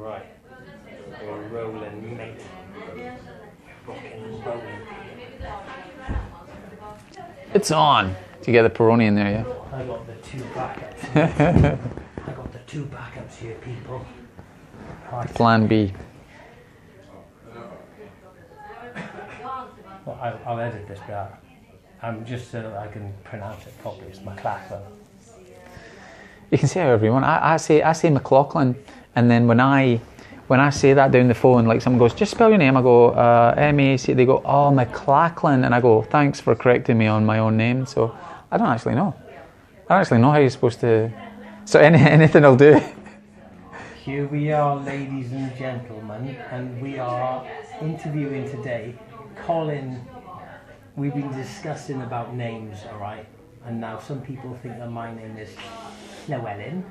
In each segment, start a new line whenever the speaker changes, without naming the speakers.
Right. We're rolling, mate. Fucking rolling.
It's on. Do you get the Peroni in there, yeah?
I got the two backups. I got the two backups here, people. Right.
Plan B.
Well, I'll edit this bit out. I'm just so I can pronounce it properly. It's Maclachlan.
You can say however you want. I say Maclachlan, and then when I say that down the phone, like someone goes, just spell your name. I go M-A-C. They go, oh, Maclachlan, and I go, thanks for correcting me on my own name. So I don't actually know. I don't actually know how you're supposed to. So anything will do.
Here we are, ladies and gentlemen, and we are interviewing today Colin. We've been discussing about names, alright? And now some people think that my name is Llewhellin,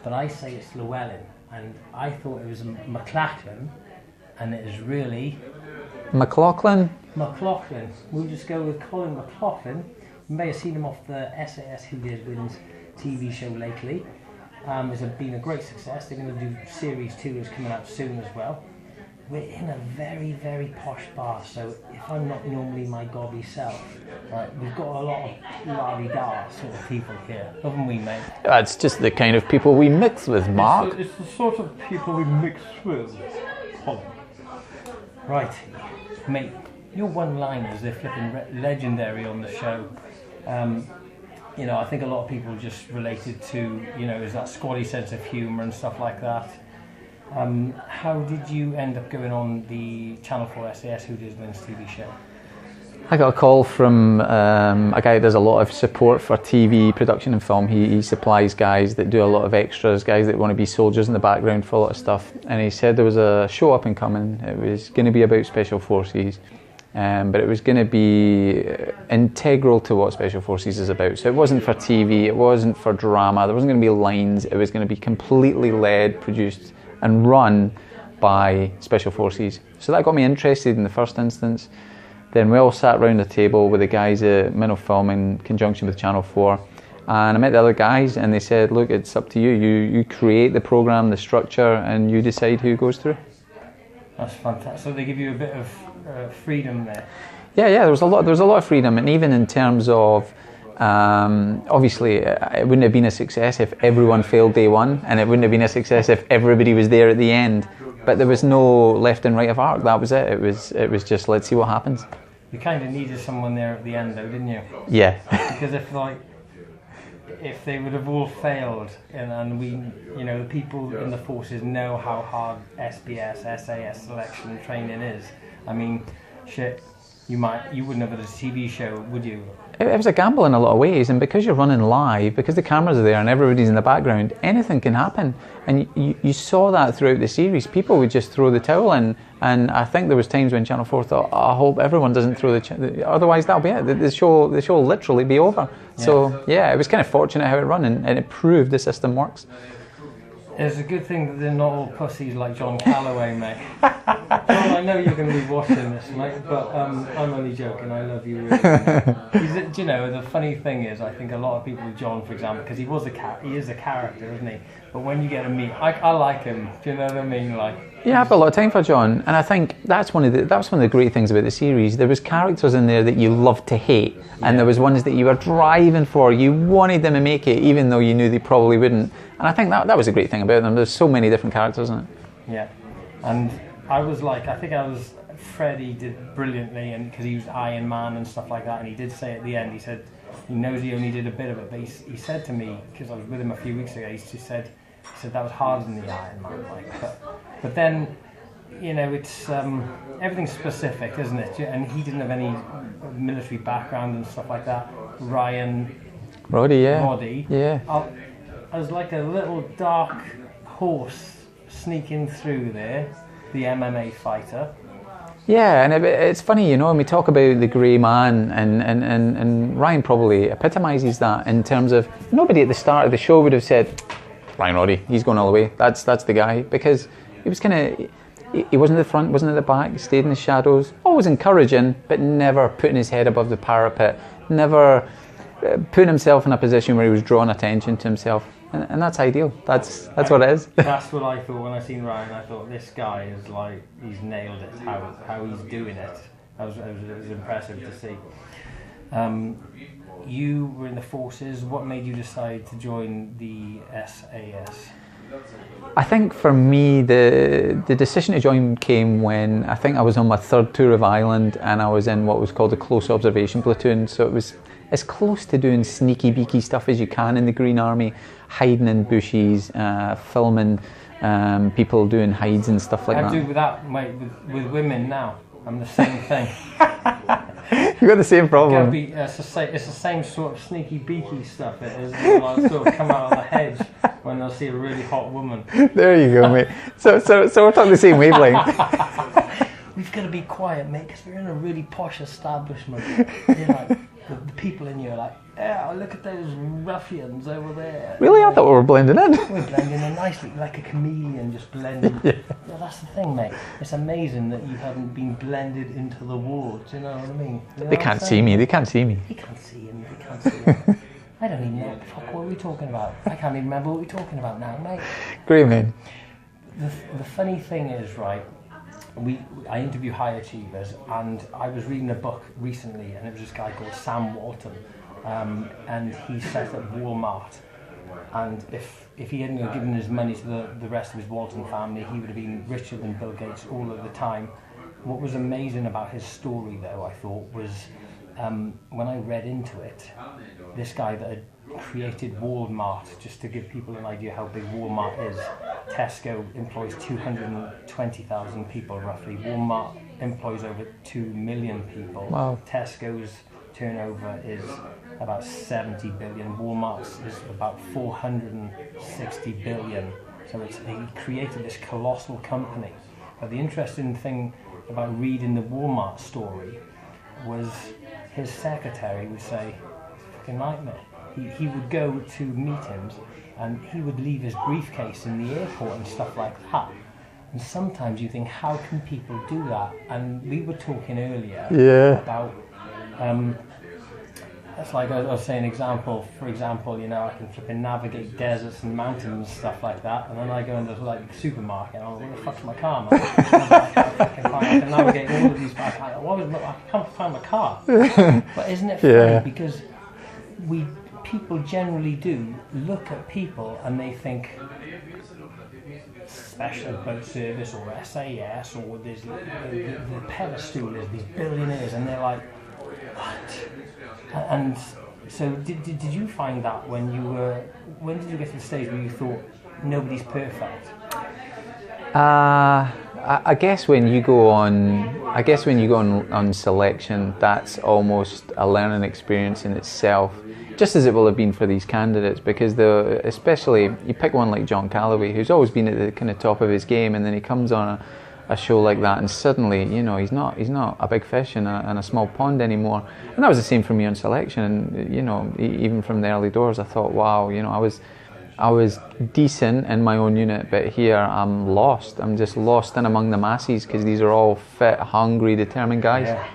but I say it's Llewhellin. And I thought it was Maclachlan, and it is really...
Maclachlan?
Maclachlan. We'll just go with Colin Maclachlan. You may have seen him off the SAS Who Dares Wins TV show lately. It's been a great success. They're going to do Series 2 is coming out soon as well. We're in a very, very posh bar, so if I'm not normally my gobby self, right, we've got a lot of la-di-da sort of people here, haven't we, mate?
It's just the kind of people we mix with, Mark.
It's the sort of people we mix with. Right, mate, your one-liners, they're flipping legendary on the show. You know, I think a lot of people just related to, you know, is that squally sense of humour and stuff like that. How did you end up going on the Channel 4 SAS Who Dares Wins TV show?
I got a call from a guy that does a lot of support for TV production and film. He supplies guys that do a lot of extras, guys that want to be soldiers in the background for a lot of stuff. And he said there was a show up and coming. It was going to be about Special Forces, but it was going to be integral to what Special Forces is about. So it wasn't for TV, it wasn't for drama, there wasn't going to be lines. It was going to be completely led, produced and run by Special Forces. So that got me interested in the first instance. Then we all sat around the table with the guys at Minnow Film in conjunction with Channel 4, and I met the other guys and they said, look, it's up to you. You create the programme, the structure, and you decide who goes through.
That's fantastic. So they give you a bit of freedom there.
Yeah, there was a lot of freedom, and even in terms of obviously it wouldn't have been a success if everyone failed day one, and it wouldn't have been a success if everybody was there at the end. But there was no left and right of arc. That was it. It was just, let's see what happens.
You kind of needed someone there at the end, though, didn't you?
Yeah.
Because if they would have all failed, and we, you know, the people in the forces know how hard SBS, SAS selection training is. I mean, shit. You wouldn't have had a TV show, would you?
It was a gamble in a lot of ways, and because you're running live, because the cameras are there and everybody's in the background, anything can happen. And you saw that throughout the series. People would just throw the towel in, and I think there was times when Channel 4 thought, I hope everyone doesn't throw otherwise that'll be it. The show will literally be over. Yeah. So yeah, it was kind of fortunate how it ran, and it proved the system works.
It's a good thing that they're not all pussies like John Holloway, mate. John, I know you're going to be watching this, mate, but I'm only joking. I love you really. Do you know, the funny thing is, I think a lot of people, John, for example, because he is a character, isn't he? But when you get to meet, I like him. Do you know what I mean? Like,
yeah, I've got a lot of time for John, and I think that's one of the great things about the series. There was characters in there that you loved to hate, and there was ones that you were driving for. You wanted them to make it, even though you knew they probably wouldn't. And I think that was a great thing about them. There's so many different characters in it.
Yeah, and I think Freddie did brilliantly, and because he was Iron Man and stuff like that, and he did say at the end, he said he knows he only did a bit of it, but he said to me, because I was with him a few weeks ago, he said that was harder than the Iron Man, like, but then, you know, it's everything's specific, isn't it? And he didn't have any military background and stuff like that. Roddy, yeah. I was like a little dark horse sneaking through there, the MMA fighter.
Yeah, and it's funny, you know, when we talk about the grey man, and Ryan probably epitomises that in terms of nobody at the start of the show would have said, Ryan Roddy, he's going all the way, that's the guy, because he was kind of, he wasn't at the front, wasn't at the back, he stayed in the shadows, always encouraging, but never putting his head above the parapet, never putting himself in a position where he was drawing attention to himself. and that's ideal. That's what it is.
That's what I thought when I seen Ryan. I thought this guy is like, he's nailed it. How he's doing it. It was impressive to see. You were in the forces. What made you decide to join the SAS?
I think for me, the decision to join came when I think I was on my 3rd tour of Ireland, and I was in what was called a close observation platoon. So it was as close to doing sneaky beaky stuff as you can in the Green Army, hiding in bushes, filming people doing hides and stuff like that.
I do that, mate, with women now. I'm the same thing.
You've got the same problem.
It's the same sort of sneaky beaky stuff. It is. They'll sort of come out of the hedge when they'll see a really hot woman.
There you go, mate. So we're talking the same wavelength.
We've got to be quiet, mate, because we're in a really posh establishment. You know, the people in here are like, yeah, look at those ruffians over there.
Really? I thought we were blending in.
We're blending in nicely, like a chameleon, just blending. Yeah, that's the thing, mate. It's amazing that you haven't been blended into the wall. Do you know what I mean?
They can't see me. They can't see me.
He can't see him. They can't see him. I don't even know what the fuck were we talking about. I can't even remember what we're talking about now, mate.
Great, man.
The funny thing is, right, I interview high achievers, and I was reading a book recently, and it was this guy called Sam Walton, and he set up Walmart, and if he hadn't given his money to the rest of his Walton family, he would have been richer than Bill Gates all of the time. What was amazing about his story, though, I thought, was when I read into it, this guy that had created Walmart, just to give people an idea how big Walmart is, Tesco employs 220,000 people roughly. Walmart employs over 2 million people.
Wow.
Tesco's turnover is about 70 billion. Walmart's is about 460 billion. So he created this colossal company. But the interesting thing about reading the Walmart story was his secretary would say, it's a fucking nightmare. He would go to meetings and he would leave his briefcase in the airport and stuff like that. And sometimes you think, how can people do that? And we were talking earlier about, that's like I was saying, for example, you know, I can flipping navigate deserts and mountains and stuff like that. And then I go into like the supermarket and I'm like, where the fuck's my car, man? I can navigate all of these, I can't find my car. But isn't it funny? Because people generally do look at people and they think Special Boat Service or SAS or there's the pedestals, these billionaires, and they're like, what? And so did you find that when did you get to the stage where you thought nobody's perfect?
I guess when you go on selection, that's almost a learning experience in itself, just as it will have been for these candidates, because especially you pick one like John Holloway, who's always been at the kind of top of his game, and then he comes on a show like that, and suddenly, you know, he's not a big fish in a small pond anymore. And that was the same for me on selection. And you know, even from the early doors, I thought, wow, you know, I was decent in my own unit, but here I'm lost. I'm just lost in among the masses because these are all fit, hungry, determined guys.
Yeah.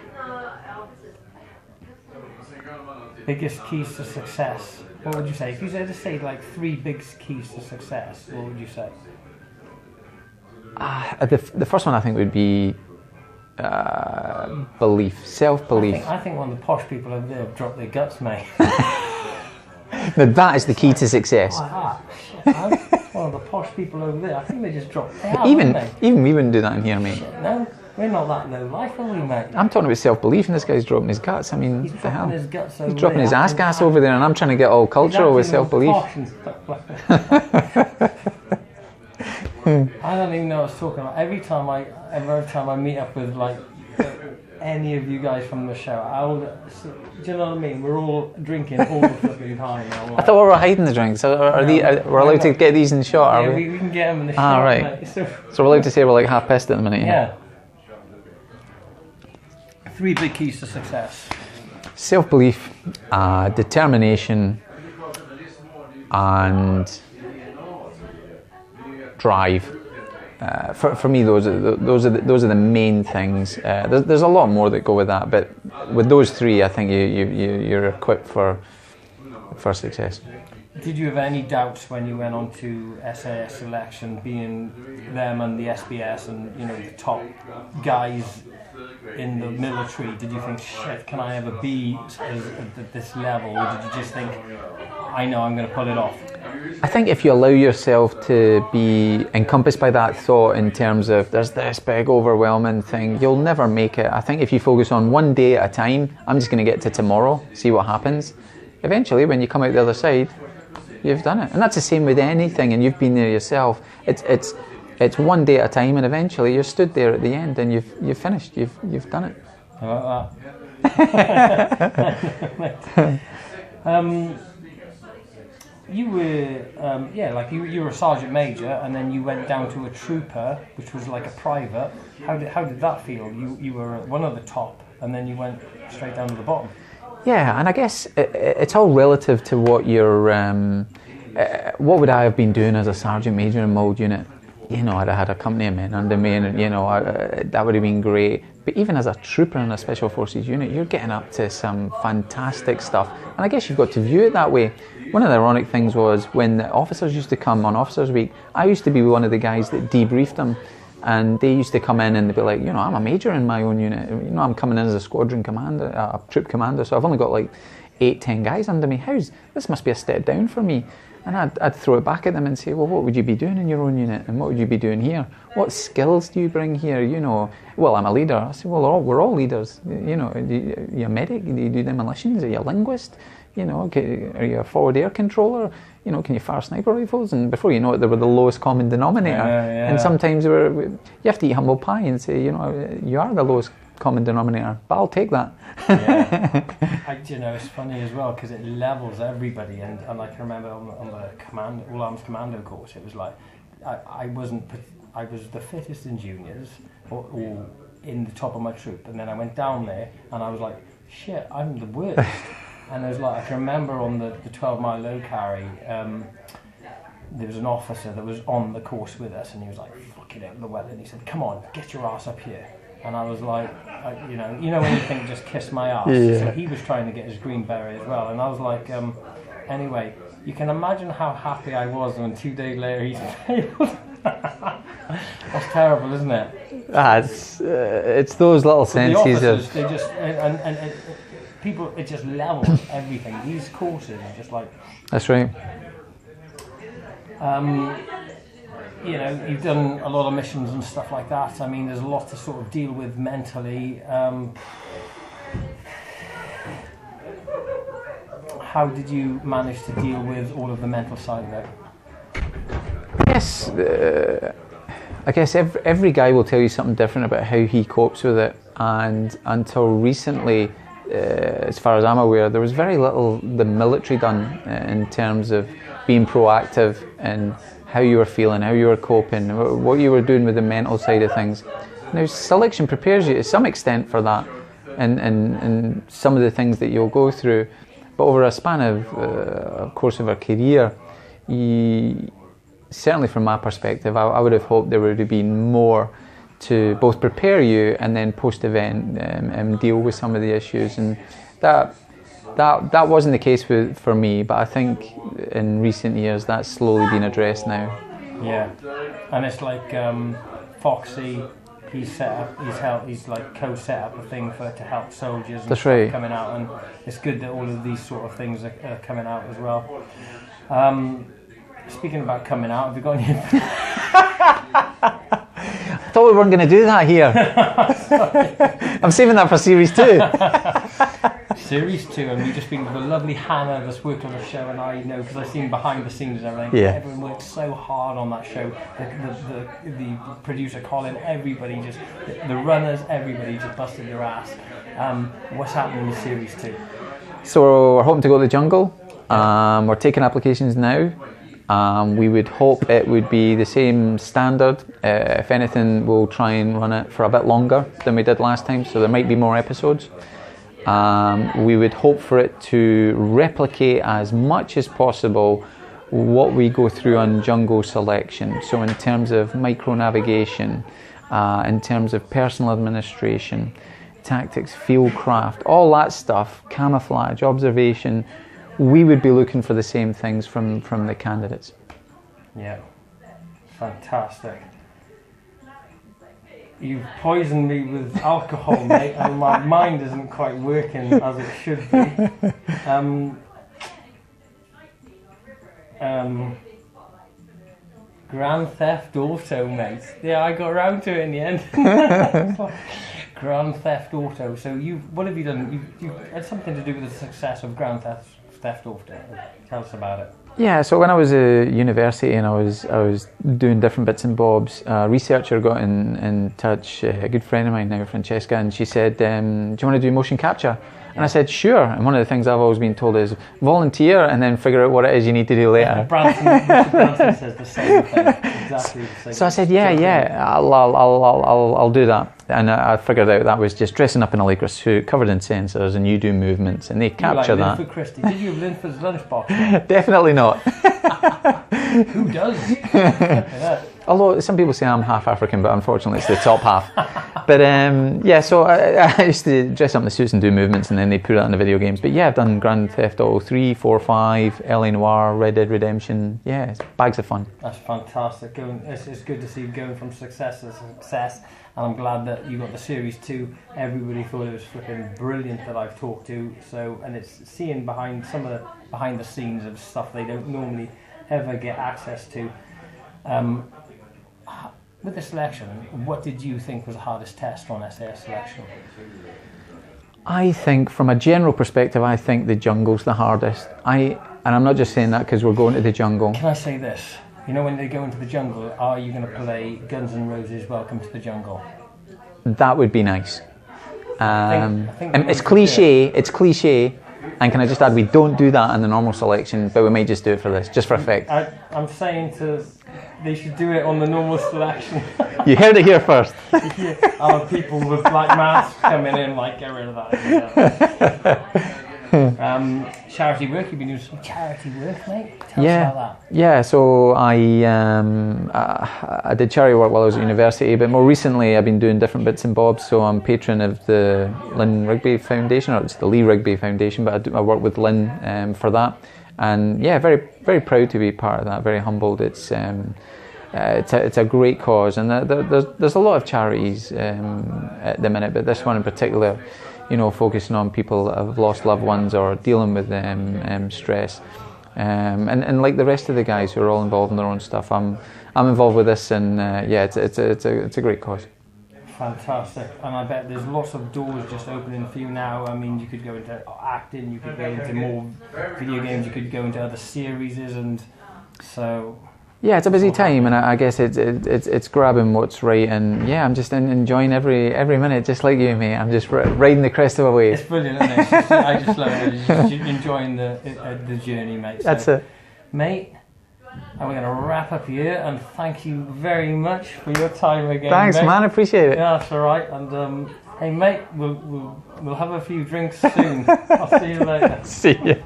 Biggest keys to success. What would you say? If you had to say like 3 big keys to success, what would you say?
The first one I think would be belief, self-belief.
I think one of the posh people over there have dropped their guts, mate.
Now that is the key to success.
One of the posh people over there, I think they just dropped.
Even we wouldn't do that in here, mate.
Shit, no, we're not that low life, are we, mate?
I'm talking about self-belief, and this guy's dropping his guts. I mean,
he's dropping his guts over
He's dropping his ass over there, and I'm trying to get all cultural with self-belief.
I don't even know what I was talking about. Every time I meet up with like any of you guys from the show, do you know what I mean? We're all drinking all the flipping time.
I thought we were hiding the drinks. We're allowed to get these in the shot, are we?
We can get them in the shot.
Right. So we're allowed to say we're like half pissed at the minute.
Yeah. 3 big keys to success.
Self-belief, determination, and drive. For me, those are the main things. There's a lot more that go with that, but with those 3, I think you're equipped for success.
Did you have any doubts when you went on to SAS selection, being them and the SBS and the top guys in the military? Did you think, shit, can I ever be at this level? Or did you just think, I know I'm going to pull it off?
I think if you allow yourself to be encompassed by that thought in terms of there's this big overwhelming thing, you'll never make it. I think if you focus on one day at a time, I'm just going to get to tomorrow, see what happens. Eventually, when you come out the other side, you've done it. And that's the same with anything, and you've been there yourself. It's one day at a time, and eventually you're stood there at the end and you've finished, you've done it.
How about that? You were, you were a sergeant major, and then you went down to a trooper, which was like a private. How did that feel? You were one of the top, and then you went straight down to the bottom.
Yeah, and I guess it's all relative to what you're. What would I have been doing as a sergeant major in my old unit? I'd have had a company of men under me, and that would have been great. But even as a trooper in a special forces unit, you're getting up to some fantastic stuff, and I guess you've got to view it that way. One of the ironic things was when the officers used to come on Officers Week, I used to be one of the guys that debriefed them, and they used to come in and they'd be like, I'm a major in my own unit. I'm coming in as a squadron commander, a troop commander, so I've only got like 8-10 guys under me. This must be a step down for me. And I'd throw it back at them and say, well, what would you be doing in your own unit? And what would you be doing here? What skills do you bring here? Well, I'm a leader. I said, well, we're all leaders. You're a medic. Do you do demolitions? Are you a linguist? Are you a forward air controller? Can you fire sniper rifles? And before you know it, they were the lowest common denominator. Yeah. And sometimes you have to eat humble pie and say, you are the lowest common denominator, but I'll take that.
Yeah. It's funny as well because it levels everybody, and I can remember on the all arms commando course, it was like I was the fittest in juniors or in the top of my troop, and then I went down there and I was like, shit, I'm the worst. And there was I can remember on the 12-mile low carry, there was an officer that was on the course with us, and he was like, fucking hell, Llewellin. He said, come on, get your ass up here. And I was like, when you think just kiss my ass. Yeah. So he was trying to get his green beret as well, and I was like, anyway, you can imagine how happy I was when 2 days later he failed. That's terrible, isn't it?
It's those little senses
the officers, they just and people, it just levels everything. These courses are just like.
That's right.
You've done a lot of missions and stuff like that. I mean, there's a lot to sort of deal with mentally. How did you manage to deal with all of the mental side of it? I guess every guy will tell you something different about how he copes with it. And until recently, as far as I'm aware, there was very little the military done in terms of being proactive and how you were feeling, how you were coping, what you were doing with the mental side of things. Now, selection prepares you to some extent for that and some of the things that you'll go through. But over a span of course of a career, certainly from my perspective, I would have hoped there would have been more to both prepare you and then post-event and deal with some of the issues. And that wasn't the case for me, but I think in recent years that's slowly been addressed now. Yeah, and it's like Foxy, he's like co-set up a thing to help soldiers and
that's right.
Coming out, and it's good that all of these sort of things are coming out as well. Speaking about coming out, have you got any?
I thought we weren't going to do that here. I'm saving that for Series 2.
Series 2, and we've just been with a lovely Hannah that's worked on the show, and I know because I've seen behind the scenes and everything.
Yeah.
Everyone worked so hard on that show. The producer Colin, everybody the runners, everybody just busted their ass. What's happening with Series 2?
So we're hoping to go to the jungle. We're taking applications now. We would hope it would be the same standard. If anything, we'll try and run it for a bit longer than we did last time, so there might be more episodes. We would hope for it to replicate as much as possible what we go through on jungle selection. So in terms of micro-navigation, in terms of personal administration, tactics, field craft, all that stuff, camouflage, observation, we would be looking for the same things from the candidates.
Yeah, fantastic. You've poisoned me with alcohol, mate, and my mind isn't quite working as it should be. Grand Theft Auto, mate. Yeah, I got around to it in the end. Grand Theft Auto. So what have you done? You had something to do with the success of Grand Theft Auto. Tell us about it.
Yeah, so when I was at university and I was doing different bits and bobs, a researcher got in touch, a good friend of mine now, Francesca, and she said, do you want to do motion capture? And I said, sure. And one of the things I've always been told is volunteer and then figure out what it is you need to do later.
Branson says the same thing, exactly the same.
So I said, yeah, I'll do that. And I figured out that was just dressing up in a Lakers suit, covered in sensors, and you do movements, and they capture that.
Linford Christie. Did you have Linford's lunchbox?
Definitely not.
Who does? Yeah.
Although some people say I'm half African, but unfortunately it's the top half. But yeah, so I used to dress up in the suits and do movements, and then they put it on the video games. But yeah, I've done Grand Theft Auto 3, 4, 5, LA Noire, Red Dead Redemption. Yeah, it's bags of fun. That's
fantastic. It's good to see you going from success to success. And I'm glad that you got the Series 2. Everybody thought it was flipping brilliant that I've talked to. So, and it's seeing behind the scenes of stuff they don't normally ever get access to. With the selection, what did you think was the hardest test on SAS selection?
I think, from a general perspective, I think the jungle's the hardest. And I'm not just saying that because we're going to the jungle.
Can I say this? You know, when they go into the jungle, are you going to play Guns N' Roses' Welcome to the Jungle?
That would be nice. I think it's cliche, and can I just add, we don't do that in the normal selection, but we might just do it for this, just for effect.
I'm saying they should do it on the normal selection.
You heard it here first.
Other people with black masks coming in, like, get rid of that. Charity work, you've been doing some charity work, mate? Tell us about that. Yeah,
so I did charity work while I was at university, but more recently I've been doing different bits and bobs. So I'm patron of the Lynn Rigby Foundation, or it's the Lee Rigby Foundation, but I work with Lynn for that. And yeah, very, very proud to be part of that, very humbled. It's a great cause, and there's a lot of charities at the minute, but this one in particular, you know, focusing on people that have lost loved ones or dealing with stress, and like the rest of the guys who are all involved in their own stuff, I'm involved with this, and yeah, it's a great cause.
Fantastic, and I bet there's lots of doors just opening for you now. I mean, you could go into acting, you could go into more video games, you could go into other series, and so.
Yeah, it's a busy time, and I guess it's grabbing what's right, and yeah, I'm just enjoying every minute, just like you, mate. I'm just riding the crest of a wave.
It's brilliant, isn't it? I just love it. Just enjoying the journey, mate.
So, that's it,
mate. And we're going to wrap up here, and thank you very much for your time again.
Thanks,
mate.
Man. Appreciate it.
Yeah, that's all right. And hey, mate, we'll have a few drinks soon. I'll see you later.
See you.